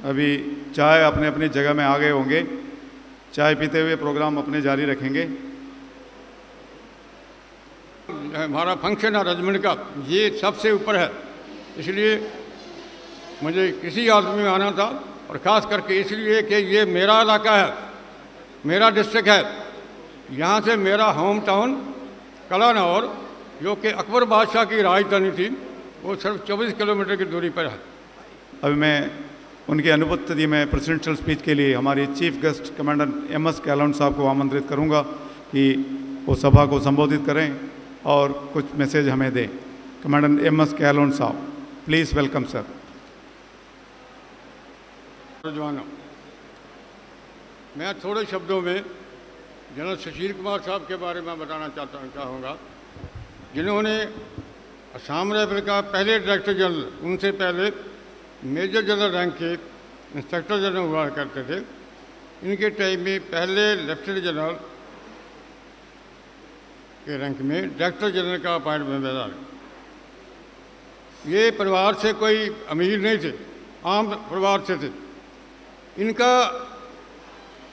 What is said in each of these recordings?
अभी चाय अपने अपनी जगह में आ गए होंगे। चाय पीते हुए प्रोग्राम अपने जारी रखेंगे। हमारा फंक्शन है रेजिमेंट का, ये सबसे ऊपर है, इसलिए मुझे किसी आदमी में आना था, और ख़ास करके इसलिए कि ये मेरा इलाका है, मेरा डिस्ट्रिक्ट है। यहाँ से मेरा होम टाउन कलानौर, जो कि अकबर बादशाह की राजधानी थी, वो सिर्फ 24 किलोमीटर की दूरी पर है। अभी मैं उनकी अनुपस्थिति में प्रेसिडेंशियल स्पीच के लिए हमारे चीफ गेस्ट कमांडेंट एम.एस. कैलोन साहब को आमंत्रित करूंगा कि वो सभा को संबोधित करें और कुछ मैसेज हमें दें। Commandant MS. कैलोन साहब, प्लीज़ वेलकम सर। नौजवानों, मैं थोड़े शब्दों में जनरल सुशील कुमार साहब के बारे में बताना चाहूँगा, जिन्होंने असम राइफल का पहले डायरेक्टर जनरल, उनसे पहले मेजर जनरल रैंक के इंस्पेक्टर जनरल हुआ करते थे। इनके टाइम में पहले लेफ्टिनेंट जनरल के रैंक में डायरेक्टर जनरल का अपॉइंटमेंट मिला। ये परिवार से कोई अमीर नहीं थे, आम परिवार से थे। इनका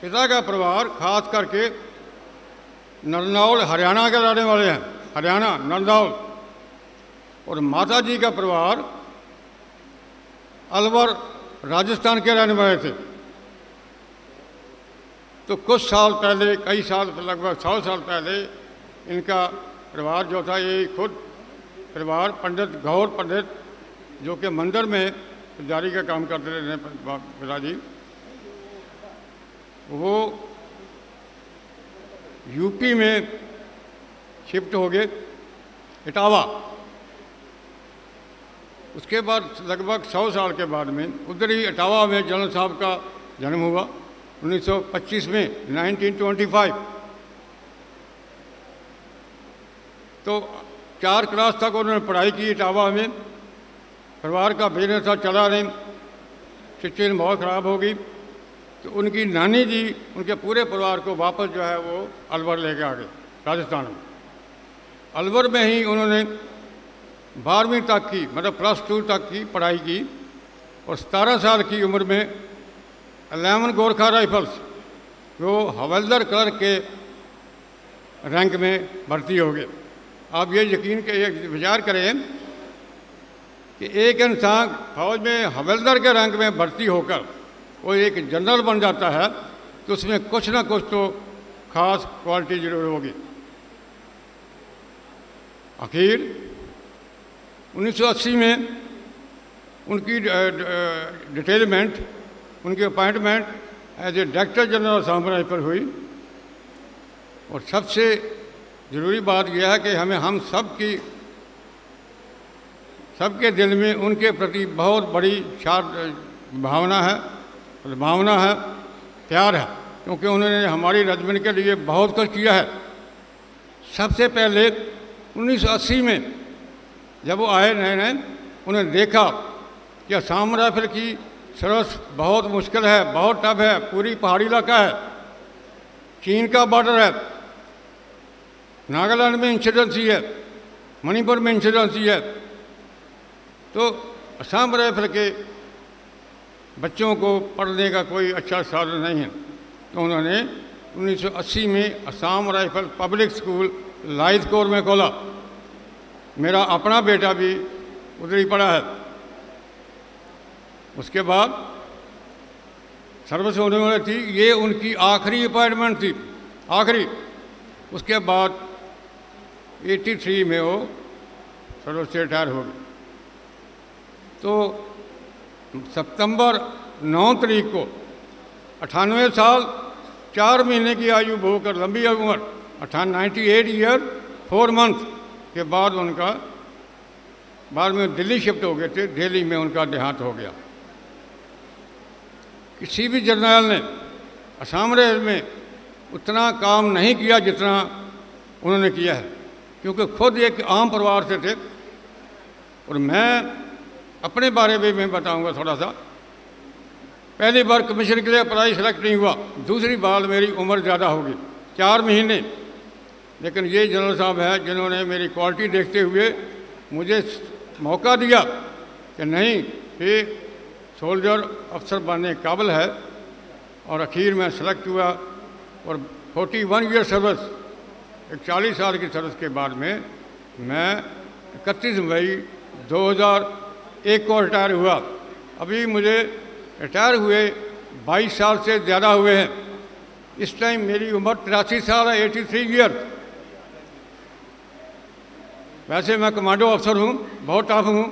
पिता का परिवार खास करके नरनौल हरियाणा के रहने वाले हैं, हरियाणा नरनौल, और माता जी का परिवार अलवर राजस्थान के रहने वाले थे। तो कुछ साल पहले, कई साल, लगभग 100 साल पहले, इनका परिवार जो था, ये खुद परिवार पंडित गौर पंडित, जो कि मंदिर में पुजारी का काम करते रहे पिताजी, वो यूपी में शिफ्ट हो गए, इटावा। उसके बाद लगभग 100 साल के बाद में उधर ही इटावा में जनरल साहब का जन्म हुआ 1925 में, 1925। तो 4 क्लास तक उन्होंने पढ़ाई की इटावा में। परिवार का बिजनेस था, चला नहीं, सिचुएशन बहुत ख़राब हो गई। तो उनकी नानी जी उनके पूरे परिवार को वापस जो है वो अलवर लेके आ गए, राजस्थान में। अलवर में ही उन्होंने 12वीं तक की, मतलब +2 तक की पढ़ाई की, और 17 साल की उम्र में 11 गोरखा राइफल्स, जो हवलदार क्लर्क के रैंक में भर्ती हो गए। आप ये यकीन के विचार करें कि एक इंसान फौज में हवलदार के रैंक में भर्ती होकर वो एक जनरल बन जाता है, तो उसमें कुछ ना कुछ तो खास क्वालिटी जरूर होगी। आखिर 1980 में उनकी डिटेलमेंट, उनकी appointment as a director general Assam rifle हुई। और सबसे ज़रूरी बात यह है कि हम सबके दिल में उनके प्रति बहुत बड़ी भावना है, प्यार है, क्योंकि उन्होंने हमारी रेजिमेंट के लिए बहुत कुछ किया है। सबसे पहले 1980 में जब वो आए नए, उन्होंने देखा कि असम राइफल की सर्विस बहुत मुश्किल है, बहुत टफ है, पूरी पहाड़ी इलाका है, चीन का बॉर्डर है, नागालैंड में इंसिडेंसी है, मणिपुर में इंसिडेंसी है। तो असम राइफल के बच्चों को पढ़ने का कोई अच्छा साधन नहीं है। तो उन्होंने 1980 में असम राइफल पब्लिक स्कूल लाइजकोर में खोला। मेरा अपना बेटा भी उधर ही पढ़ा है। उसके बाद सर्विस होने वाली थी, ये उनकी आखिरी अपॉइंटमेंट थी, आखिरी। उसके बाद 83 में वो सर्विस से रिटायर हो गए। तो सितंबर 9 तारीख को 98 साल 4 महीने की आयु भोगकर, लंबी उम्र, 98 ईयर 4 मंथ के बाद उनका, बाद में दिल्ली शिफ्ट हो गए थे, दिल्ली में उनका देहांत हो गया। किसी भी जर्नल ने असम राइफल में उतना काम नहीं किया जितना उन्होंने किया है, क्योंकि खुद एक आम परिवार से थे। और मैं अपने बारे में मैं बताऊंगा थोड़ा सा। पहली बार कमीशन के लिए अप्लाई सेलेक्ट नहीं हुआ, दूसरी बार मेरी उम्र ज़्यादा होगी, 4 महीने। लेकिन ये जनरल साहब है जिन्होंने मेरी क्वालिटी देखते हुए मुझे मौका दिया कि नहीं, ये सोल्जर अफसर बनने के काबिल है। और आखिर में सेलेक्ट हुआ और 41 ईयर सर्विस, 40 साल की सर्विस के बाद में मैं 31 मई 2001 को रिटायर हुआ। अभी मुझे रिटायर हुए 22 साल से ज़्यादा हुए हैं। इस टाइम मेरी उम्र 83 साल है, 83 ईयर। वैसे मैं कमांडो अफसर हूँ, बहुत टफ हूँ।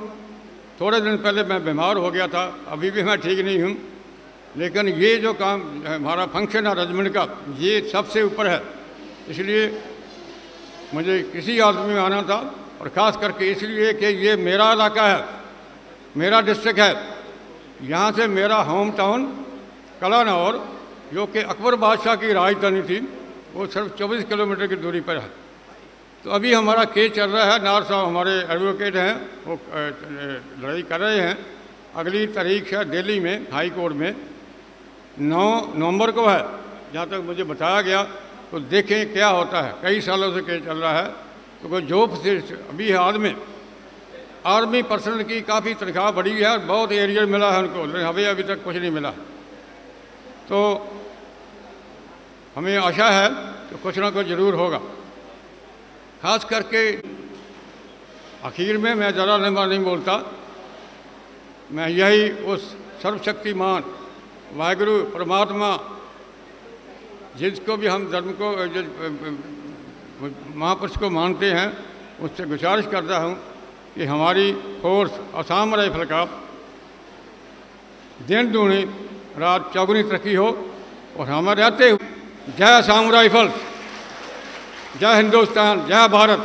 थोड़े दिन पहले मैं बीमार हो गया था, अभी भी मैं ठीक नहीं हूँ। लेकिन ये जो काम हमारा फंक्शन है रेजिमेंट का, ये सबसे ऊपर है। इसलिए मुझे किसी आदमी में आना था, और ख़ास करके इसलिए कि ये मेरा इलाका है, मेरा डिस्ट्रिक्ट है। यहाँ से मेरा होम टाउन कलानौर, जो कि अकबर बादशाह की राजधानी थी, वो सिर्फ 24 किलोमीटर की दूरी पर है। तो अभी हमारा केस चल रहा है। नार साहब हमारे एडवोकेट हैं, वो लड़ाई कर रहे हैं। अगली तारीख है दिल्ली में हाई कोर्ट में 9 नवंबर को है, जहाँ तक मुझे बताया गया। तो देखें क्या होता है। कई सालों से केस चल रहा है। तो कोई जॉब से अभी हाल में आर्मी पर्सनल की काफ़ी तनख्वाह बढ़ी है और बहुत एरियर मिला है उनको, लेकिन हमें अभी तक कुछ नहीं मिला। तो हमें आशा है कि कुछ ना कुछ ज़रूर होगा। खास करके आखिर में मैं ज़्यादा लंबा नहीं बोलता। मैं यही उस सर्वशक्तिमान वाहिगुरु परमात्मा, जिसको भी हम धर्म को महापुरुष को मानते हैं, उससे गुजारिश करता हूँ कि हमारी फोर्स असम राइफल का दिन दूनी रात चौगुनी तरक्की हो। और हमें रहते हुए जय असम राइफल, जय हिंदुस्तान, जय भारत।